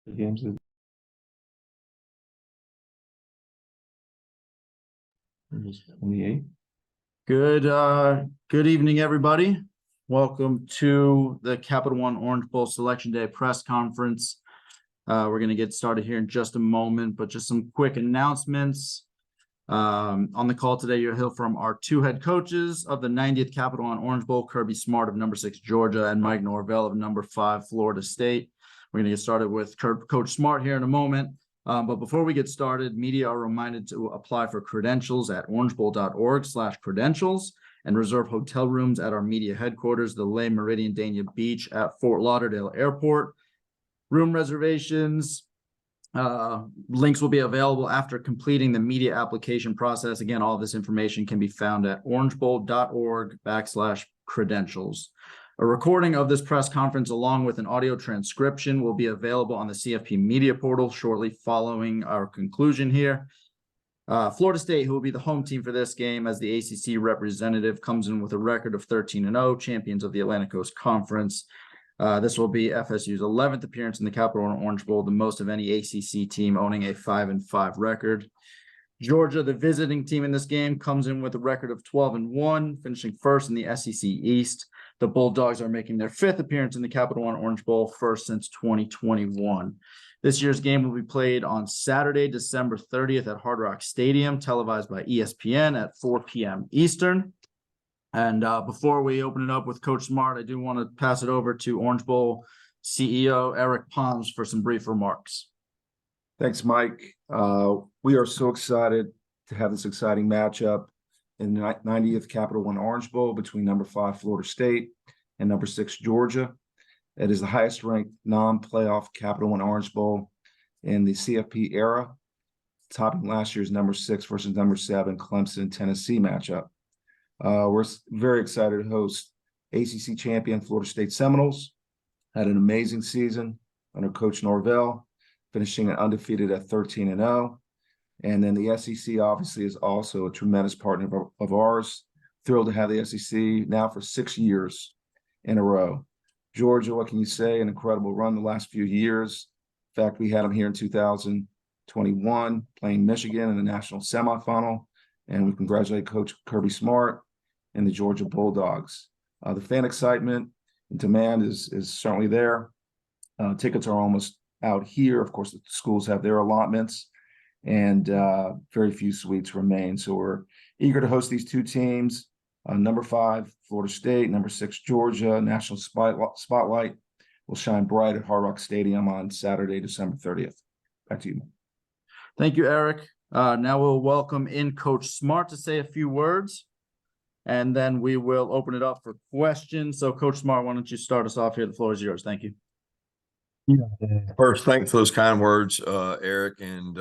The games is 28. Good evening, everybody. Welcome to the Capital One Orange Bowl Selection Day press conference. We're going to get started here in just a moment, but just some quick announcements. On the call today, you'll hear from our two head coaches of the 90th Capital One Orange Bowl, Kirby Smart of number 6 Georgia and Mike Norvell of number 5 Florida State. We're going to get started with Coach Smart here in a moment. But before we get started, media are reminded to apply for credentials at orangebowl.org/credentials and reserve hotel rooms at our media headquarters, the Le Meridian Dania Beach at Fort Lauderdale Airport. Room reservations, links will be available after completing the media application process. Again, all of this information can be found at orangebowl.org/credentials. A recording of this press conference along with an audio transcription will be available on the CFP media portal shortly following our conclusion here. Florida State, who will be the home team for this game as the ACC representative, comes in with a record of 13-0, champions of the Atlantic Coast Conference. This will be FSU's 11th appearance in the Capital One Orange Bowl, the most of any ACC team owning a 5-5 record. Georgia, the visiting team in this game, comes in with a record of 12-1, finishing first in the SEC East. The Bulldogs are making their 5th appearance in the Capital One Orange Bowl, first since 2021. This year's game will be played on Saturday, December 30th at Hard Rock Stadium, televised by ESPN at 4 p.m. Eastern. And before we open it up with Coach Smart, I do want to pass it over to Orange Bowl CEO Eric Palms for some brief remarks. Thanks, Mike. We are so excited to have this exciting matchup in the 90th Capital One Orange Bowl between number 5 Florida State and number 6 Georgia. It is the highest ranked non-playoff Capital One Orange Bowl in the CFP era, topping last year's number 6 versus number 7 Clemson Tennessee matchup. We're very excited to host ACC champion Florida State Seminoles. Had an amazing season under Coach Norvell, finishing undefeated at 13-0. And then the SEC obviously is also a tremendous partner of ours. Thrilled to have the SEC now for 6 years in a row. Georgia, what can you say? An incredible run the last few years. In fact, we had them here in 2021 playing Michigan in the national semifinal. And we congratulate Coach Kirby Smart and the Georgia Bulldogs. The fan excitement and demand is certainly there. Tickets are almost out here. Of course, the schools have their allotments, and very few suites remain. So we're eager to host these two teams. Number 5, Florida State, number 6, Georgia. National spotlight will shine bright at Hard Rock Stadium on Saturday, December 30th. Back to you. Thank you, Eric. Now we'll welcome in Coach Smart to say a few words, and then we will open it up for questions. So, Coach Smart, why don't you start us off here? The floor is yours. Thank you. First, thanks for those kind words, Eric. And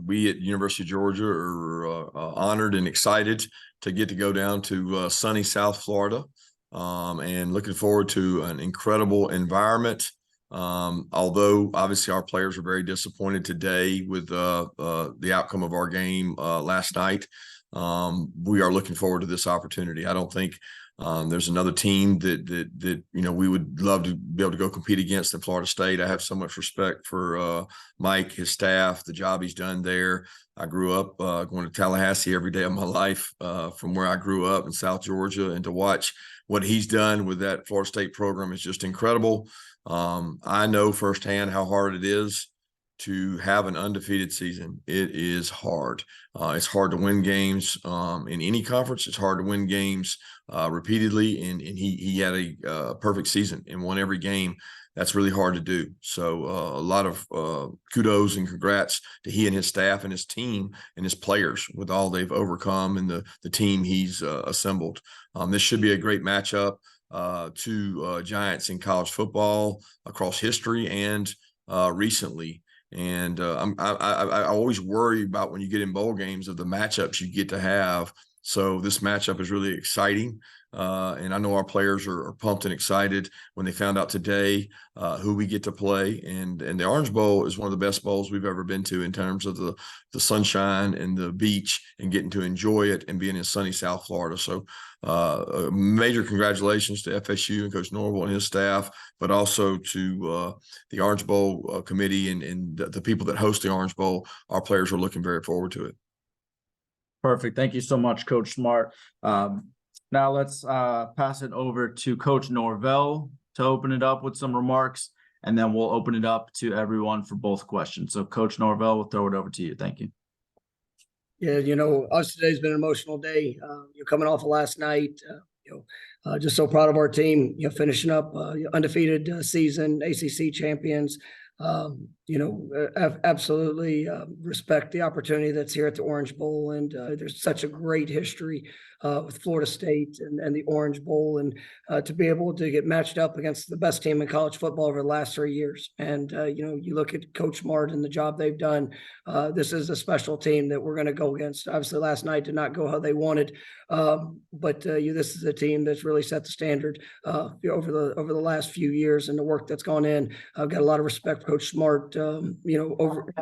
we at University of Georgia are honored and excited to get to go down to sunny South Florida, and looking forward to an incredible environment. Although obviously our players are very disappointed today with the outcome of our game last night, we are looking forward to this opportunity. I don't think there's another team that we would love to be able to go compete against in Florida State. I have so much respect for Mike, his staff, the job he's done there. I grew up going to Tallahassee every day of my life from where I grew up in South Georgia, and to watch what he's done with that Florida State program is just incredible. I know firsthand how hard it is to have an undefeated season. It is hard. It's hard to win games in any conference. It's hard to win games repeatedly, and he had a perfect season and won every game. That's really hard to do. So a lot of kudos and congrats to he and his staff and his team and his players with all they've overcome and the team he's assembled. This should be a great matchup. Two giants in college football across history and recently. And I always worry about when you get in bowl games of the matchups you get to have So this matchup is really exciting. And I know our players are pumped and excited when they found out today who we get to play. And the Orange Bowl is one of the best bowls we've ever been to in terms of the sunshine and the beach and getting to enjoy it and being in sunny South Florida. So major congratulations to FSU and Coach Norville and his staff, but also to the Orange Bowl committee and the people that host the Orange Bowl. Our players are looking very forward to it. Perfect. Thank you so much, Coach Smart. Now let's pass it over to Coach Norvell to open it up with some remarks, and then we'll open it up to everyone for both questions. So Coach Norvell, we'll throw it over to you. Thank you. Yeah, us today's been an emotional day. You're coming off of last night. Just so proud of our team. Finishing up undefeated season, ACC champions. Absolutely respect the opportunity that's here at the Orange Bowl, and there's such a great history with Florida State and the Orange Bowl, and to be able to get matched up against the best team in college football over the last 3 years. And you look at Coach Smart and the job they've done. This is a special team that we're going to go against. Obviously, last night did not go how they wanted, but this is a team that's really set the standard over the last few years, and the work that's gone in. I've got a lot of respect for Coach Smart. Over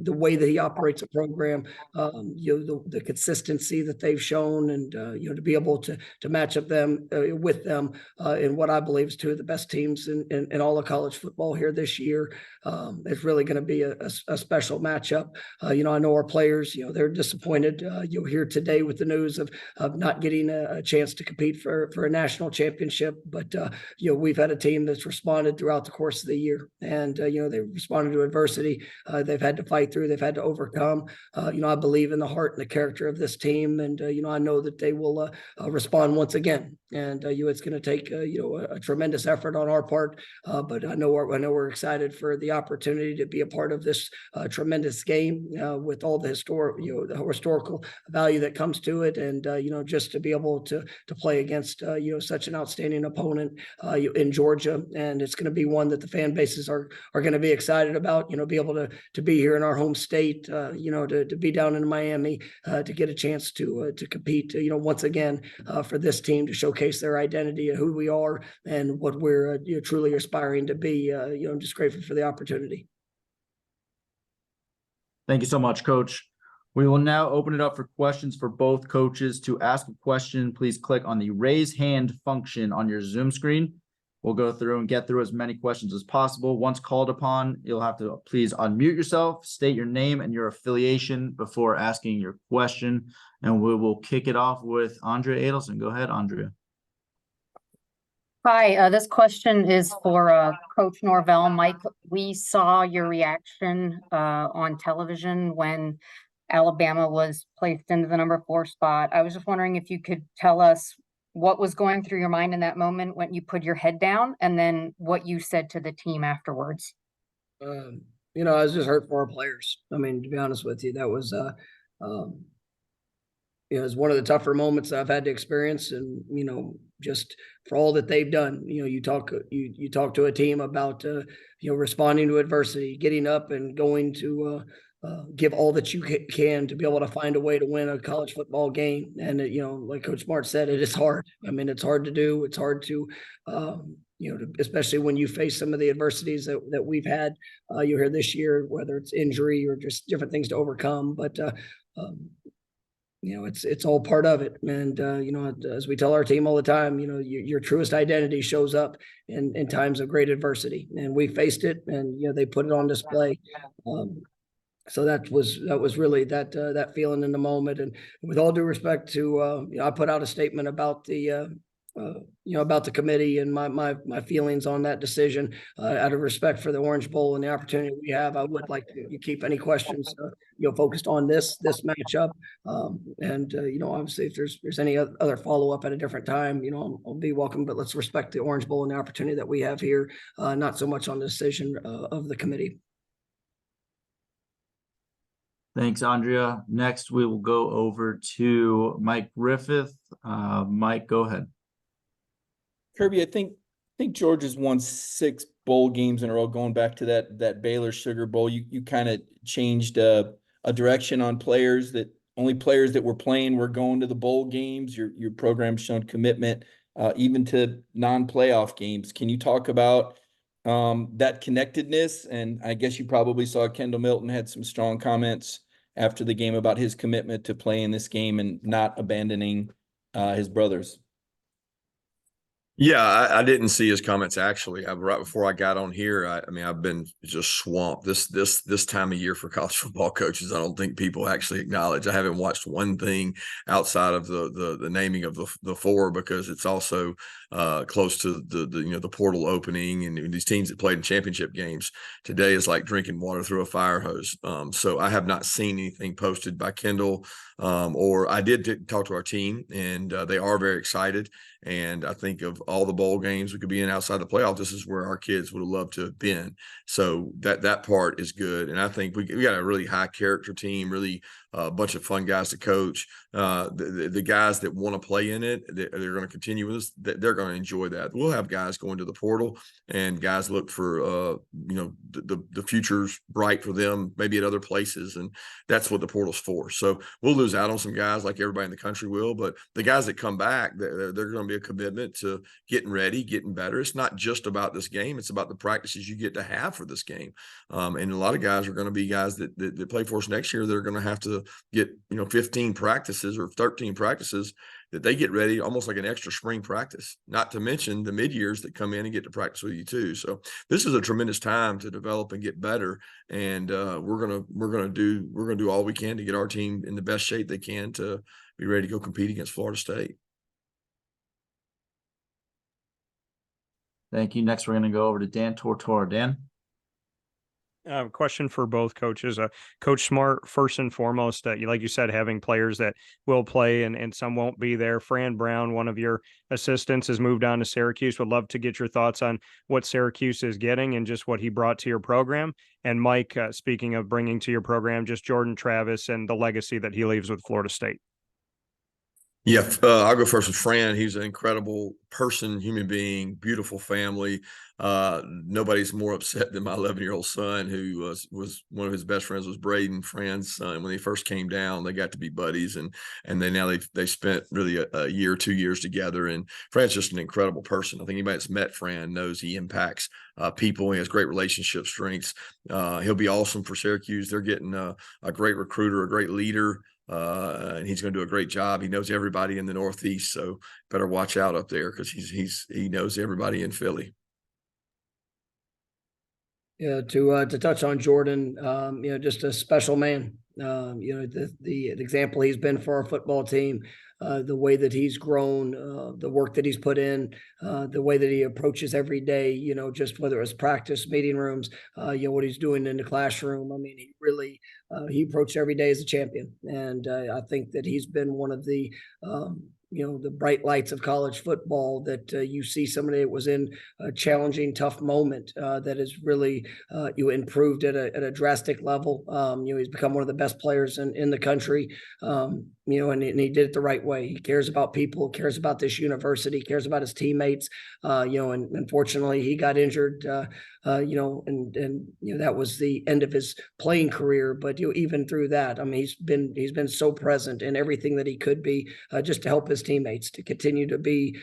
the way that he operates a program, the consistency that they've shown, and to be able to match up with them in what I believe is two of the best teams in all of college football here this year. It's really going to be a special matchup. I know our players, they're disappointed. You'll hear today with the news of not getting a chance to compete for a national championship, but we've had a team that's responded throughout the course of the year, and they've responded to adversity. They've had to fight through, they've had to overcome. I believe in the heart and the character of this team, and I know that they will respond once again. And it's going to take a tremendous effort on our part, but I know we're excited for the opportunity to be a part of this tremendous game with all the historical value that comes to it, and just to be able to play against such an outstanding opponent in Georgia, and it's going to be one that the fan bases are going to be excited about. Be able to be here in our home state, to be down in Miami, to get a chance to compete, once again for this team, to showcase their identity and who we are and what we're truly aspiring to be. I'm just grateful for the opportunity. Thank you so much, Coach. We will now open it up for questions for both coaches. To ask a question, please click on the raise hand function on your Zoom screen. We'll go through and get through as many questions as possible. Once called upon, you'll have to please unmute yourself, state your name and your affiliation before asking your question. And we will kick it off with Andrea Adelson. Go ahead, Andrea. Hi, this question is for Coach Norvell. Mike, we saw your reaction on television when Alabama was placed into the number 4 spot. I was just wondering if you could tell us what was going through your mind in that moment when you put your head down, and then what you said to the team afterwards. I was just hurt for our players. I mean, to be honest with you, that was it's one of the tougher moments I've had to experience, and just for all that they've done. You talk to a team about responding to adversity, getting up and going to give all that you can to be able to find a way to win a college football game. And like Coach Smart said, it is hard. I mean, it's hard to do. It's hard to especially when you face some of the adversities that we've had here this year, whether it's injury or just different things to overcome. But it's all part of it. And, as we tell our team all the time, your truest identity shows up in times of great adversity, and we faced it, and, they put it on display. So that was really that feeling in the moment. And with all due respect to, I put out a statement about the committee and my feelings on that decision. Out of respect for the Orange Bowl and the opportunity we have, I would like to keep any questions focused on this matchup. And obviously, if there's any other follow up at a different time, I'll be welcome. But let's respect the Orange Bowl and the opportunity that we have here, not so much on the decision of the committee. Thanks, Andrea. Next, we will go over to Mike Griffith. Mike, go ahead. Kirby, I think Georgia's won 6 bowl games in a row, going back to that Baylor Sugar Bowl. You kind of changed a direction on players that only players that were playing were going to the bowl games. Your program's shown commitment, even to non-playoff games. Can you talk about that connectedness? And I guess you probably saw Kendall Milton had some strong comments after the game about his commitment to playing this game and not abandoning his brothers. Yeah, I didn't see his comments actually. Right before I got on here, I mean, I've been just swamped this time of year for college football coaches. I don't think people actually acknowledge. I haven't watched one thing outside of the naming of the four, because it's also close to the portal opening, and these teams that played in championship games. Today is like drinking water through a fire hose. So I have not seen anything posted by Kendall, or I did talk to our team, and they are very excited. And I think of all the bowl games we could be in outside the playoff, this is where our kids would have loved to have been. So that part is good. And I think we got a really high character team, really a bunch of fun guys to coach. The guys that want to play in it, they're going to continue with us. They're going to enjoy that. We'll have guys going to the portal, and guys look for the future's bright for them, maybe at other places, and that's what the portal's for. So we'll lose out on some guys like everybody in the country will, but the guys that come back, they're going to be a commitment to getting ready, getting better. It's not just about this game; it's about the practices you get to have for this game. And a lot of guys are going to be guys that play for us next year. They're going to have to get 15 practices or 13 practices that they get ready, almost like an extra spring practice, not to mention the mid-years that come in and get to practice with you too. So this is a tremendous time to develop and get better. And we're gonna do all we can to get our team in the best shape they can to be ready to go compete against Florida State. Thank you. Next, we're going to go over to Dan Tortora. Dan? Question for both coaches. Coach Smart, first and foremost, like you said, having players that will play and some won't be there. Fran Brown, one of your assistants, has moved on to Syracuse. Would love to get your thoughts on what Syracuse is getting and just what he brought to your program. And Mike, speaking of bringing to your program, just Jordan Travis and the legacy that he leaves with Florida State. Yeah, I'll go first with Fran. He's an incredible person, human being, beautiful family. Nobody's more upset than my 11-year-old son, who was one of his best friends was Braden, Fran's son. When they first came down, they got to be buddies, and they spent really a year, 2 years together. And Fran's just an incredible person. I think anybody that's met Fran knows he impacts people. He has great relationship strengths. He'll be awesome for Syracuse. They're getting a great recruiter, a great leader. And he's going to do a great job. He knows everybody in the Northeast, so better watch out up there, because he knows everybody in Philly. Yeah, to touch on Jordan, just a special man. The example he's been for our football team, the way that he's grown, the work that he's put in, the way that he approaches every day, just whether it's practice, meeting rooms, what he's doing in the classroom. I mean, he really, he approached every day as a champion. And I think that he's been one of the bright lights of college football that you see somebody that was in a challenging, tough moment that has really improved at a drastic level. He's become one of the best players in the country, and he did it the right way. He cares about people, cares about this university, cares about his teammates, and unfortunately he got injured, that was the end of his playing career. But even through that, I mean, he's been so present in everything that he could be, just to help his teammates, to continue to be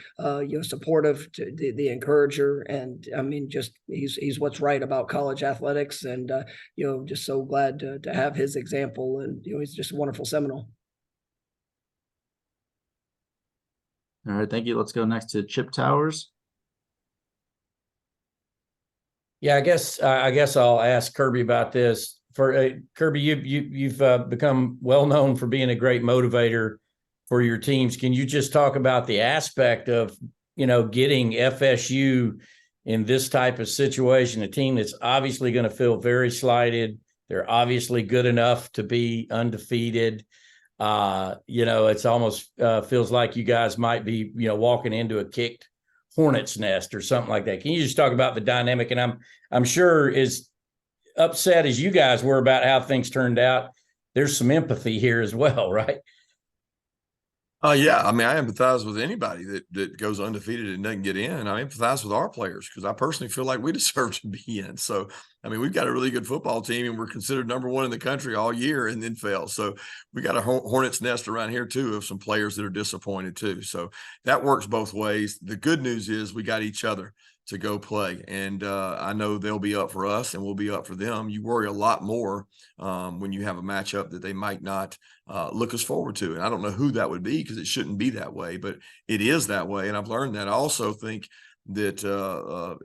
supportive, to the encourager. And I mean, just he's what's right about college athletics, and just so glad to have his example. And he's just a wonderful Seminole. All right, thank you. Let's go next to Chip Towers. Yeah, I guess I'll ask Kirby about this. For Kirby, you've become well known for being a great motivator for your teams. Can you just talk about the aspect of getting FSU in this type of situation, a team that's obviously going to feel very slighted? They're obviously good enough to be undefeated. It's almost feels like you guys might be walking into a kicked hornet's nest or something like that. Can you just talk about the dynamic? And I'm sure, as upset as you guys were about how things turned out, there's some empathy here as well, right? Yeah, I mean, I empathize with anybody that goes undefeated and doesn't get in. I empathize with our players because I personally feel like we deserve to be in. So, I mean, we've got a really good football team, and we're considered #1 in the country all year, and then fail. So, we got a hornet's nest around here too of some players that are disappointed too. So that works both ways. The good news is we got each other to go play, and I know they'll be up for us, and we'll be up for them. You worry a lot more when you have a matchup that they might not look us forward to. And I don't know who that would be because it shouldn't be that way, but it is that way. And I've learned that. I also think that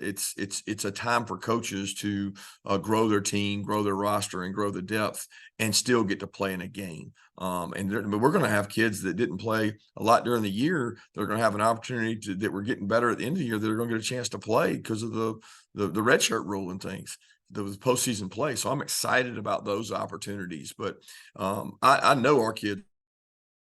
it's a time for coaches to grow their team, grow their roster, and grow the depth, and still get to play in a game. But we're going to have kids that didn't play a lot during the year. They're going to have an opportunity that we're getting better at the end of the year. That are going to get a chance to play because of the redshirt rule and things. The postseason play. So I'm excited about those opportunities. But I know our kids.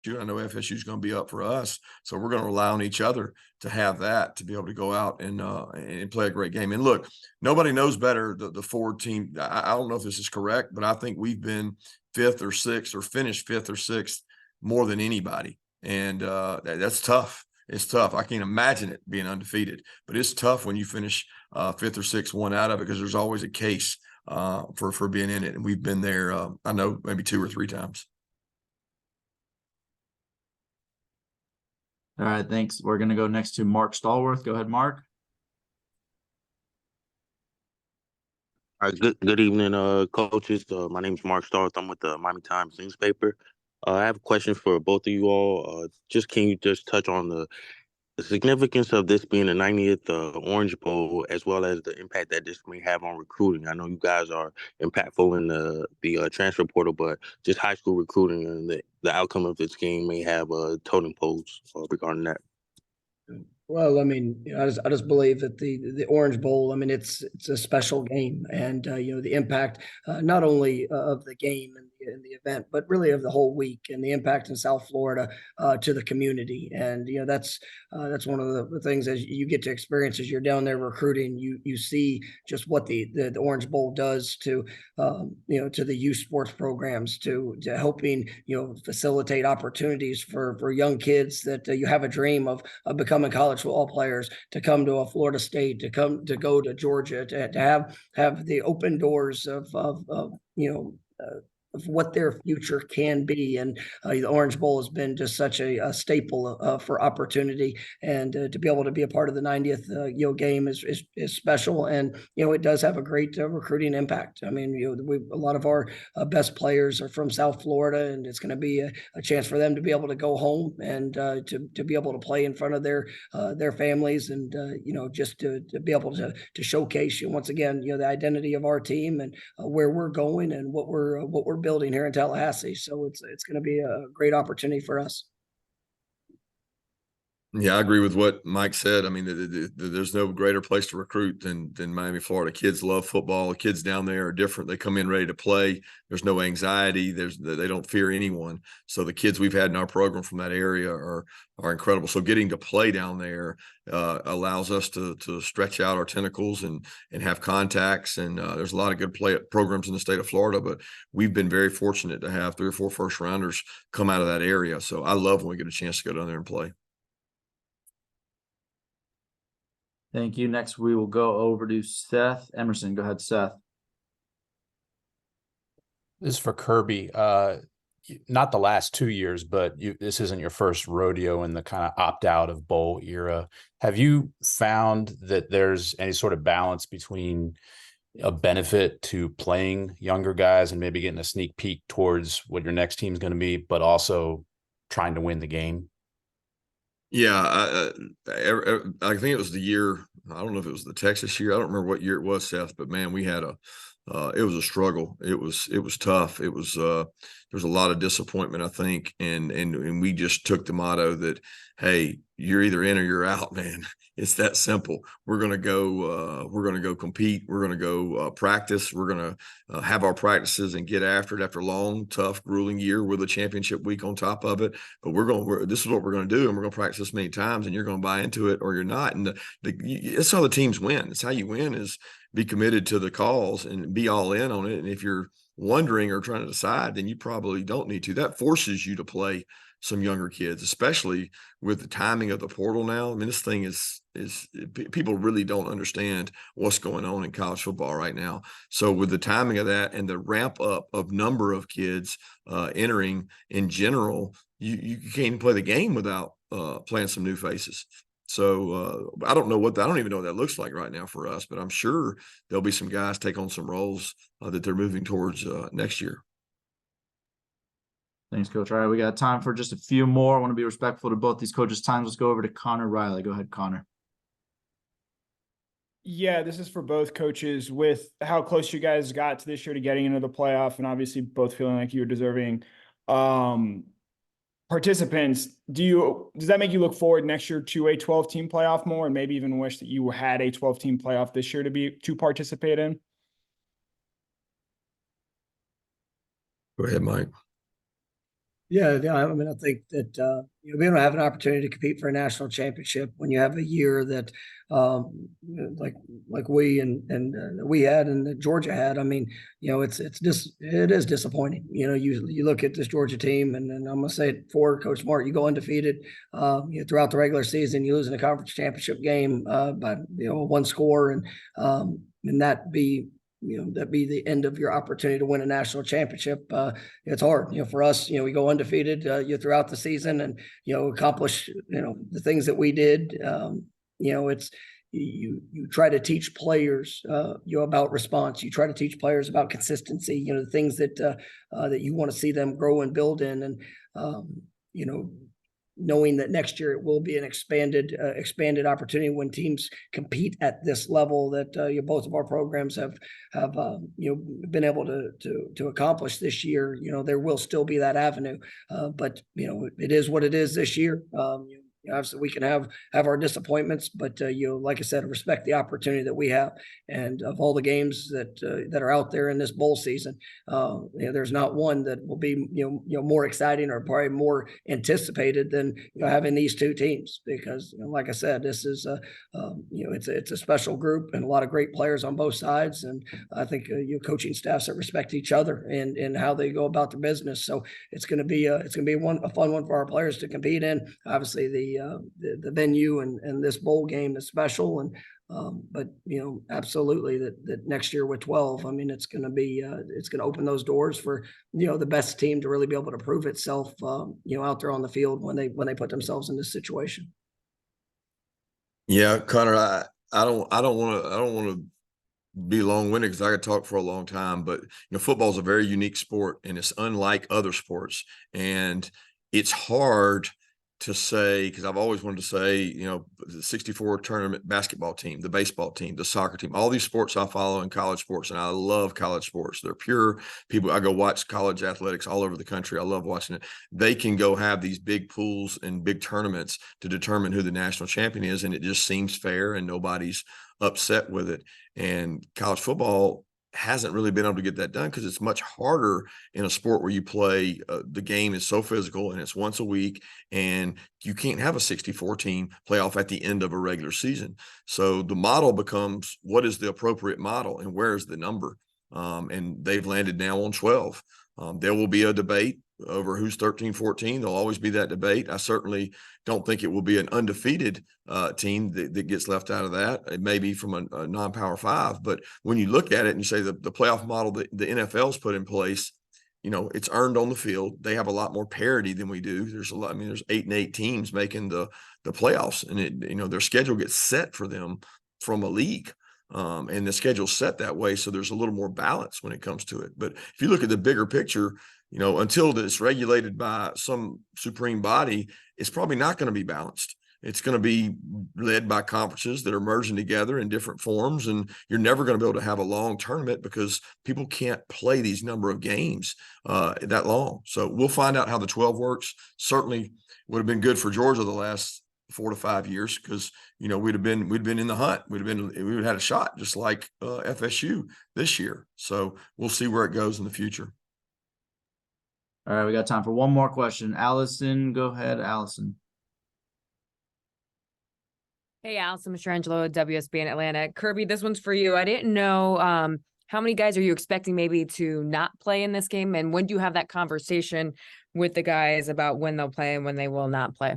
I know FSU is going to be up for us, so we're going to rely on each other to have that, to be able to go out and play a great game. And look, nobody knows better the Ford team. I don't know if this is correct, but I think we've been 5th or 6th or finished 5th or 6th more than anybody, and that's tough. It's tough. I can't imagine it being undefeated, but it's tough when you finish 5th or 6th, one out of it, because there's always a case for being in it, and we've been there. I know maybe 2 or 3 times. All right, thanks. We're going to go next to Mark Stallworth. Go ahead, Mark. All right, good evening, coaches. My name is Mark Stallworth. I'm with the Miami Times newspaper. I have a question for both of you all. Can you just touch on the significance of this being the 90th Orange Bowl, as well as the impact that this may have on recruiting? I know you guys are impactful in the transfer portal, but just high school recruiting and the outcome of this game may have totem poles regarding that. Well, I mean, I just believe that the Orange Bowl, I mean, it's a special game, and the impact not only of the game and the event, but really of the whole week, and the impact in South Florida to the community. And that's one of the things as you get to experience as you're down there recruiting. You see just what the Orange Bowl does to to the youth sports programs, to helping facilitate opportunities for young kids that you have a dream of becoming college football players, to come to a Florida State, to go to Georgia, to have the open doors of what their future can be. And the Orange Bowl has been just such a staple for opportunity, and to be able to be a part of the 90th game is special. And it does have a great recruiting impact. I mean, a lot of our best players are from South Florida, and it's going to be a chance for them to be able to go home and to be able to play in front of their families, and just to be able to showcase once again the identity of our team, and where we're going, and what we're building here in Tallahassee. So it's going to be a great opportunity for us. Yeah, I agree with what Mike said. I mean, there's no greater place to recruit than Miami, Florida. Kids love football. The kids down there are different. They come in ready to play. There's no anxiety. They don't fear anyone. So the kids we've had in our program from that area are incredible. So getting to play down there allows us to stretch out our tentacles and have contacts. And there's a lot of good programs in the state of Florida, but we've been very fortunate to have 3 or 4 first rounders come out of that area. So I love when we get a chance to go down there and play. Thank you. Next, we will go over to Seth Emerson. Go ahead, Seth. This is for Kirby. Not the last 2 years, but this isn't your first rodeo in the kind of opt-out of bowl era. Have you found that there's any sort of balance between a benefit to playing younger guys and maybe getting a sneak peek towards what your next team is going to be, but also trying to win the game? Yeah, I think it was the year. I don't know if it was the Texas year. I don't remember what year it was, Seth. But man, we had it was a struggle. It was tough. It was there was a lot of disappointment, I think, and we just took the motto that, hey, you're either in or you're out, man. It's that simple. We're gonna go compete. We're gonna go practice. We're gonna have our practices and get after it after a long, tough, grueling year with a championship week on top of it. But this is what we're gonna do, and we're gonna practice this many times, and you're gonna buy into it or you're not. And that's how the teams win. It's how you win, is be committed to the cause and be all in on it. And if you're wondering or trying to decide, then you probably don't need to. That forces you to play some younger kids, especially with the timing of the portal now. I mean, this thing is people really don't understand what's going on in college football right now. So with the timing of that and the ramp up of number of kids entering in general, you can't even play the game without playing some new faces. So I don't even know what that looks like right now for us, but I'm sure there'll be some guys take on some roles that they're moving towards next year. Thanks, Coach. All right, we got time for just a few more. I want to be respectful to both these coaches' times. Let's go over to Connor Riley. Go ahead, Connor. Yeah, this is for both coaches. With how close you guys got to this year to getting into the playoff, and obviously both feeling like you're deserving participants, does that make you look forward next year to a 12-team playoff more, and maybe even wish that you had a 12-team playoff this year to participate in? Go ahead, Mike. Yeah, I mean, I think that we don't have an opportunity to compete for a national championship when you have a year that like we and we had and that Georgia had. I mean, it is disappointing. You look at this Georgia team, and I'm gonna say it for Coach Smart, you go undefeated throughout the regular season, you lose in a conference championship game by one score, and that be the end of your opportunity to win a national championship. It's hard, for us, we go undefeated throughout the season and, accomplish, the things that we did. It's, you try to teach players, about response. You try to teach players about consistency, the things that you want to see them grow and build in. And, knowing that next year it will be an expanded opportunity when teams compete at this level that both of our programs have been able to accomplish this year. There will still be that avenue, but it is what it is this year. Obviously we can have our disappointments, but like I said, respect the opportunity that we have. And of all the games that are out there in this bowl season, there's not one that will be more exciting or probably more anticipated than having these two teams, because like I said, this is it's a special group and a lot of great players on both sides, and I think coaching staffs that respect each other and how they go about their business. So it's going to be a fun one for our players to compete in. Obviously the venue and this bowl game is special, and but absolutely that next year with 12, I mean, it's going to open those doors for the best team to really be able to prove itself out there on the field when they put themselves in this situation. Yeah, Connor, I don't want to be long-winded because I could talk for a long time, but football is a very unique sport and it's unlike other sports, and it's hard to say, because I've always wanted to say, the 64 tournament basketball team, the baseball team, the soccer team, all these sports I follow in college sports, and I love college sports. They're pure people. I go watch college athletics all over the country. I love watching it. They can go have these big pools and big tournaments to determine who the national champion is, and it just seems fair and nobody's upset with it. And college football hasn't really been able to get that done because it's much harder in a sport where you play. The game is so physical and it's once a week, and you can't have a 64 team playoff at the end of a regular season. So the model becomes, what is the appropriate model and where is the number? And they've landed now on 12. There will be a debate over who's 13, 14. There'll always be that debate. I certainly don't think it will be an undefeated team that gets left out of that. It may be from a non-power 5, but when you look at it and you say the playoff model that the NFL's put in place, it's earned on the field. They have a lot more parity than we do. There's 8 and 8 teams making the playoffs, and their schedule gets set for them from a league. And the schedule's set that way, so there's a little more balance when it comes to it. But if you look at the bigger picture, until it's regulated by some supreme body, it's probably not going to be balanced. It's going to be led by conferences that are merging together in different forms, and you're never going to be able to have a long tournament because people can't play these number of games that long. So we'll find out how the 12 works. Certainly would have been good for Georgia the last 4 to 5 years, because we'd been in the hunt. We would have had a shot, just like FSU this year. So we'll see where it goes in the future. All right, we got time for one more question. Allison, go ahead, Allison. Hey, Allison Mastrangelo, WSB in Atlanta. Kirby, this one's for you. I didn't know how many guys are you expecting maybe to not play in this game? And when do you have that conversation with the guys about when they'll play and when they will not play?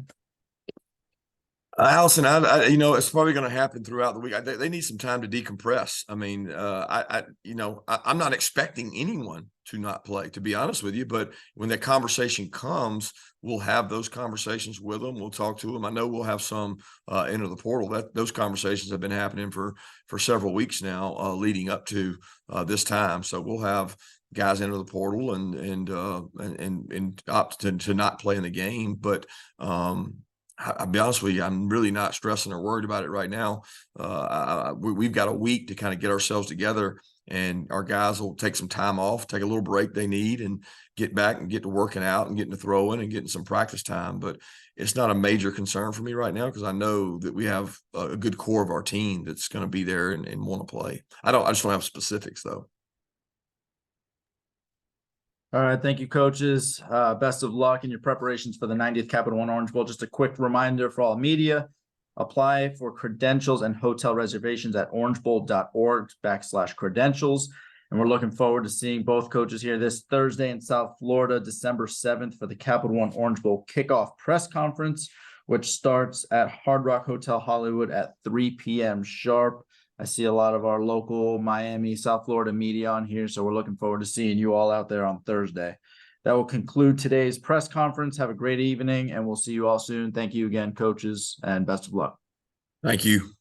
Allison, it's probably going to happen throughout the week. They need some time to decompress. I mean, I'm not expecting anyone to not play, to be honest with you. But when that conversation comes, we'll have those conversations with them. We'll talk to them. I know we'll have some enter the portal. Those conversations have been happening for several weeks now, leading up to this time. So we'll have guys enter the portal and opt to not play in the game, but I'll be honest with you, I'm really not stressing or worried about it right now. We've got a week to kind of get ourselves together, and our guys will take some time off, take a little break they need, and get back and get to working out and getting to throwing and getting some practice time. But it's not a major concern for me right now because I know that we have a good core of our team that's going to be there and want to play. I just don't have specifics though. All right, thank you, coaches. Best of luck in your preparations for the 90th Capital One Orange Bowl. Just a quick reminder for all media, apply for credentials and hotel reservations at orangebowl.org/credentials. And we're looking forward to seeing both coaches here this Thursday in South Florida, December 7th for the Capital One Orange Bowl kickoff press conference, which starts at Hard Rock Hotel Hollywood at 3 p.m. sharp. I see a lot of our local Miami, South Florida media on here, so we're looking forward to seeing you all out there on Thursday. That will conclude today's press conference. Have a great evening, and we'll see you all soon. Thank you again, coaches, and best of luck. Thank you.